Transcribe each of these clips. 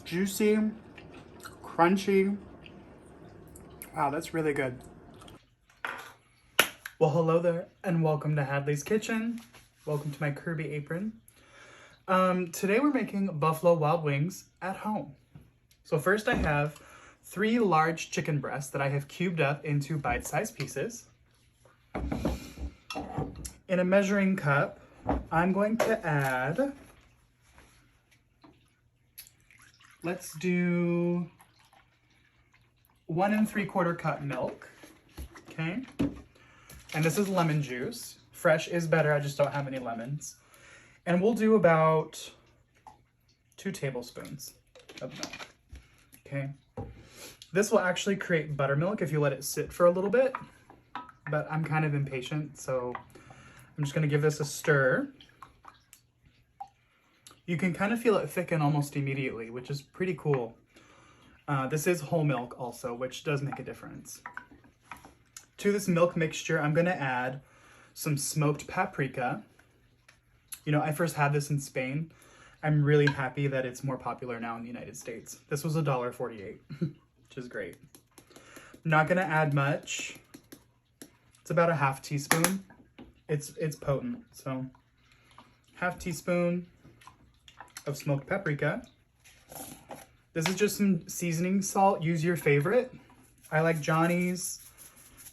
Juicy, crunchy. Wow, that's really good. Well, hello there, and welcome to Hadley's Kitchen. Welcome to my Kirby apron. Today we're making Buffalo Wild Wings at home. So first I have 3 large chicken breasts that I have cubed up into bite-sized pieces. In a measuring cup, I'm going to add, let's do 1 3/4 cup milk, okay? And this is lemon juice. Fresh is better, I just don't have any lemons. And we'll do about 2 tablespoons of milk, okay? This will actually create buttermilk if you let it sit for a little bit, but I'm kind of impatient, so I'm just gonna give this a stir. You can kind of feel it thicken almost immediately, which is pretty cool. This is whole milk also, which does make a difference. To this milk mixture, I'm gonna add some smoked paprika. You know, I first had this in Spain. I'm really happy that it's more popular now in the United States. This was $1.48, which is great. I'm not gonna add much. It's about a ½ teaspoon. It's potent, so ½ teaspoon of smoked paprika. This is just some seasoning salt. Use your favorite. I like Johnny's.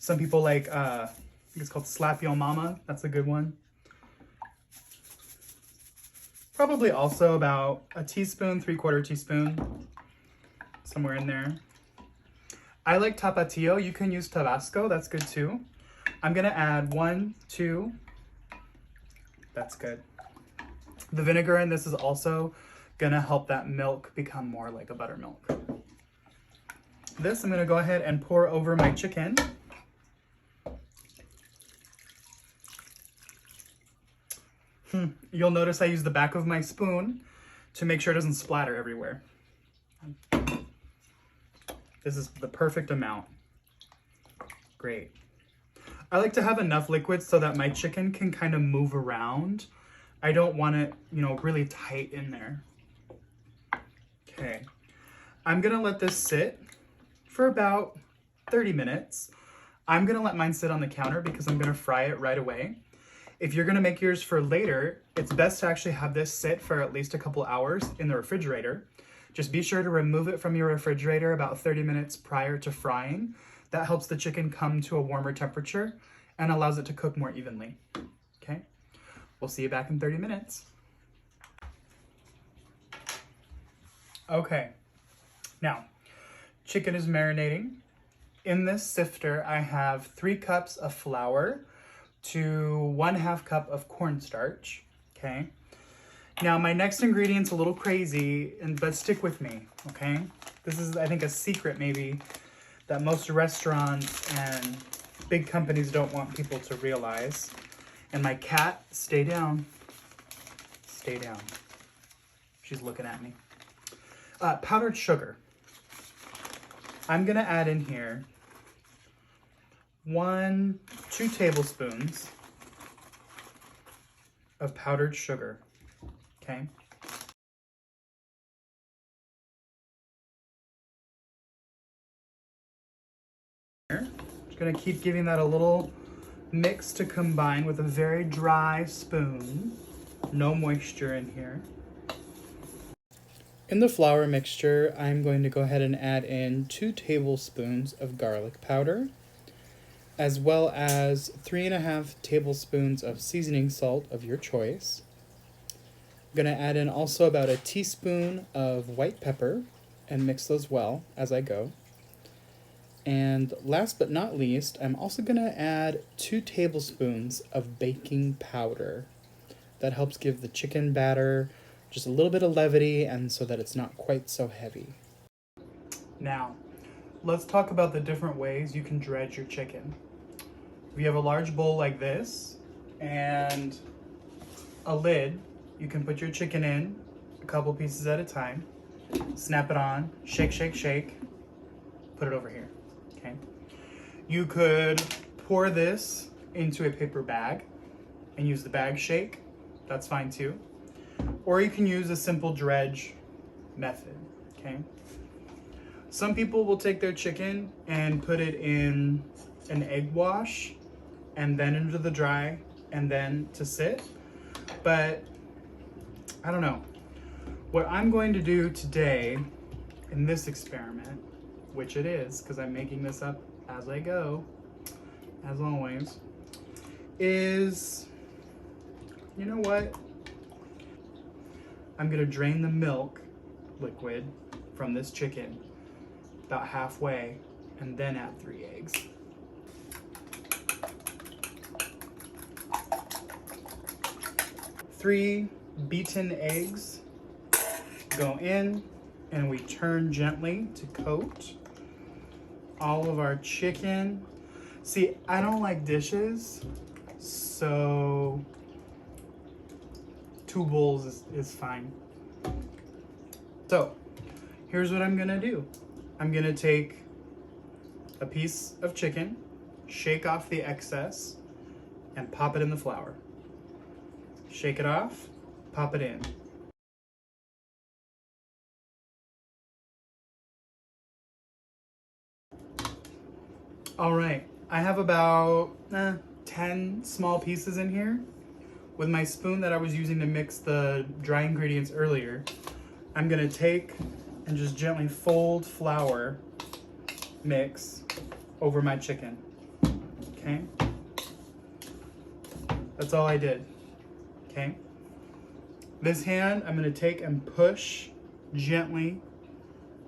Some people like, I think it's called Slap Yo Mama. That's a good one. Probably also about a teaspoon, 3/4 teaspoon, somewhere in there. I like Tapatio. You can use Tabasco. That's good too. I'm gonna add 1, 2. That's good. The vinegar in this is also gonna help that milk become more like a buttermilk. This I'm gonna go ahead and pour over my chicken. You'll notice I use the back of my spoon to make sure it doesn't splatter everywhere. This is the perfect amount. Great. I like to have enough liquid so that my chicken can kind of move around. I don't want it, you know, really tight in there. Okay. I'm gonna let this sit for about 30 minutes. I'm gonna let mine sit on the counter because I'm gonna fry it right away. If you're gonna make yours for later, it's best to actually have this sit for at least a couple hours in the refrigerator. Just be sure to remove it from your refrigerator about 30 minutes prior to frying. That helps the chicken come to a warmer temperature and allows it to cook more evenly, okay? We'll see you back in 30 minutes. Okay, now, chicken is marinating. In this sifter, I have 3 cups of flour to 1/2 cup of cornstarch, okay? Now, my next ingredient's a little crazy, but stick with me, okay? This is, I think, a secret maybe that most restaurants and big companies don't want people to realize. And my cat, stay down. Stay down. She's looking at me. Powdered sugar. I'm gonna add in here 2 tablespoons of powdered sugar, okay? Just gonna keep giving that a little mix to combine with a very dry spoon. No moisture in here. In the flour mixture, I'm going to go ahead and add in 2 tablespoons of garlic powder, as well as 3½ tablespoons of seasoning salt of your choice. I'm gonna add in also about a teaspoon of white pepper and mix those well as I go. And last but not least, I'm also gonna add 2 tablespoons of baking powder. That helps give the chicken batter just a little bit of levity and so that it's not quite so heavy. Now, let's talk about the different ways you can dredge your chicken. If you have a large bowl like this and a lid, you can put your chicken in a couple pieces at a time, snap it on, shake, shake, shake, put it over here, okay? You could pour this into a paper bag and use the bag shake. That's fine too. or you can use a simple dredge method, okay? Some people will take their chicken and put it in an egg wash and then into the dry and then to sit, but I don't know. What I'm going to do today in this experiment, which it is, because I'm making this up as I go, as always, is, you know what? I'm gonna drain the milk liquid from this chicken about halfway and then add 3 eggs. Three beaten eggs go in, and we turn gently to coat all of our chicken. See, I don't like dishes, so 2 bowls is fine. So here's what I'm gonna do. I'm gonna take a piece of chicken, shake off the excess, and pop it in the flour. Shake it off, pop it in. All right, I have about 10 small pieces in here. With my spoon that I was using to mix the dry ingredients earlier, I'm gonna take and just gently fold flour mix over my chicken, okay? That's all I did, okay? This hand, I'm gonna take and push gently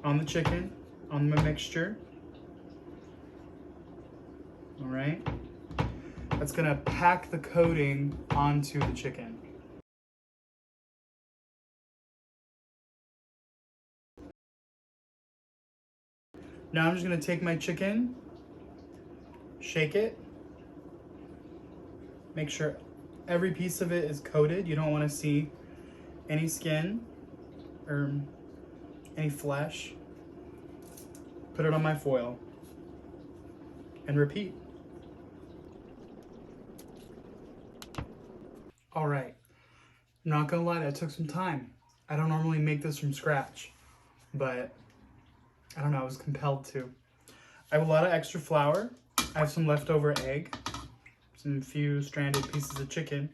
on the chicken, on the mixture. All right, that's gonna pack the coating onto the chicken. Now I'm just gonna take my chicken, shake it, make sure every piece of it is coated. You don't wanna see any skin or any flesh. Put it on my foil and repeat. All right, I'm not gonna lie, that took some time. I don't normally make this from scratch, but I don't know, I was compelled to. I have a lot of extra flour. I have some leftover egg, some few stranded pieces of chicken.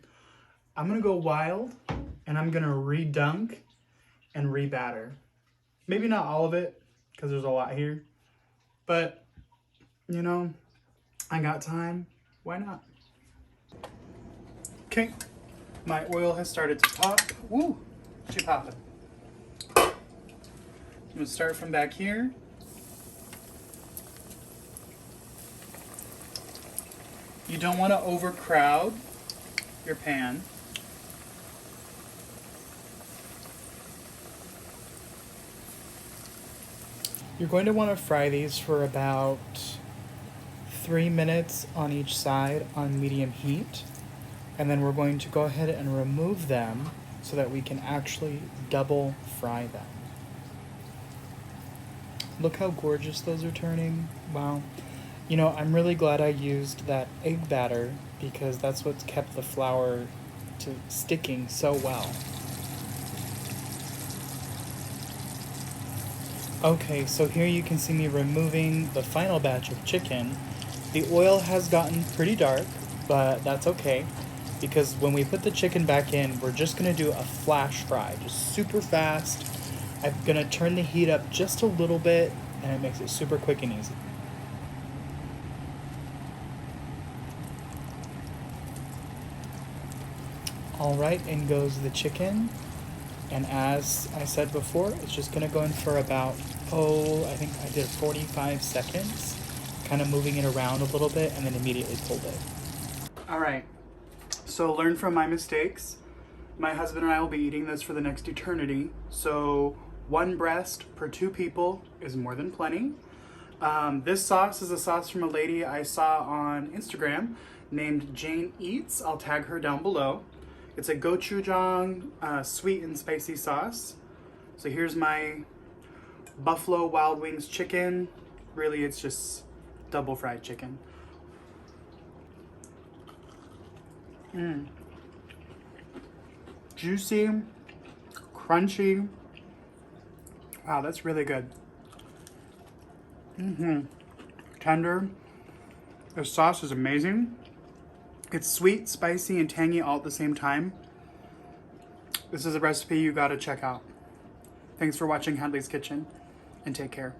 I'm gonna go wild and I'm gonna re-dunk and re-batter. Maybe not all of it, because there's a lot here, but you know, I got time, why not? Okay. My oil has started to pop. Woo! She popping. I'm gonna start from back here. You don't want to overcrowd your pan. You're going to want to fry these for about 3 minutes on each side on medium heat. And then we're going to go ahead and remove them so that we can actually double fry them. Look how gorgeous those are turning. Wow. You know, I'm really glad I used that egg batter because that's what's kept the flour to sticking so well. Okay, so here you can see me removing the final batch of chicken. The oil has gotten pretty dark, but that's okay, because when we put the chicken back in, we're just gonna do a flash fry, just super fast. I'm gonna turn the heat up just a little bit, and it makes it super quick and easy. All right, in goes the chicken. And as I said before, it's just gonna go in for about, I think I did 45 seconds, kind of moving it around a little bit and then immediately pulled it. All right, so learn from my mistakes. My husband and I will be eating this for the next eternity. So 1 breast per 2 people is more than plenty. This sauce is a sauce from a lady I saw on Instagram named Jane Eats. I'll tag her down below. It's a gochujang sweet and spicy sauce. So here's my Buffalo Wild Wings chicken. Really, it's just double fried chicken. Juicy, crunchy. Wow, that's really good. Tender. The sauce is amazing. It's sweet, spicy, and tangy all at the same time. This is a recipe you gotta check out. Thanks for watching Hadley's Kitchen, and take care.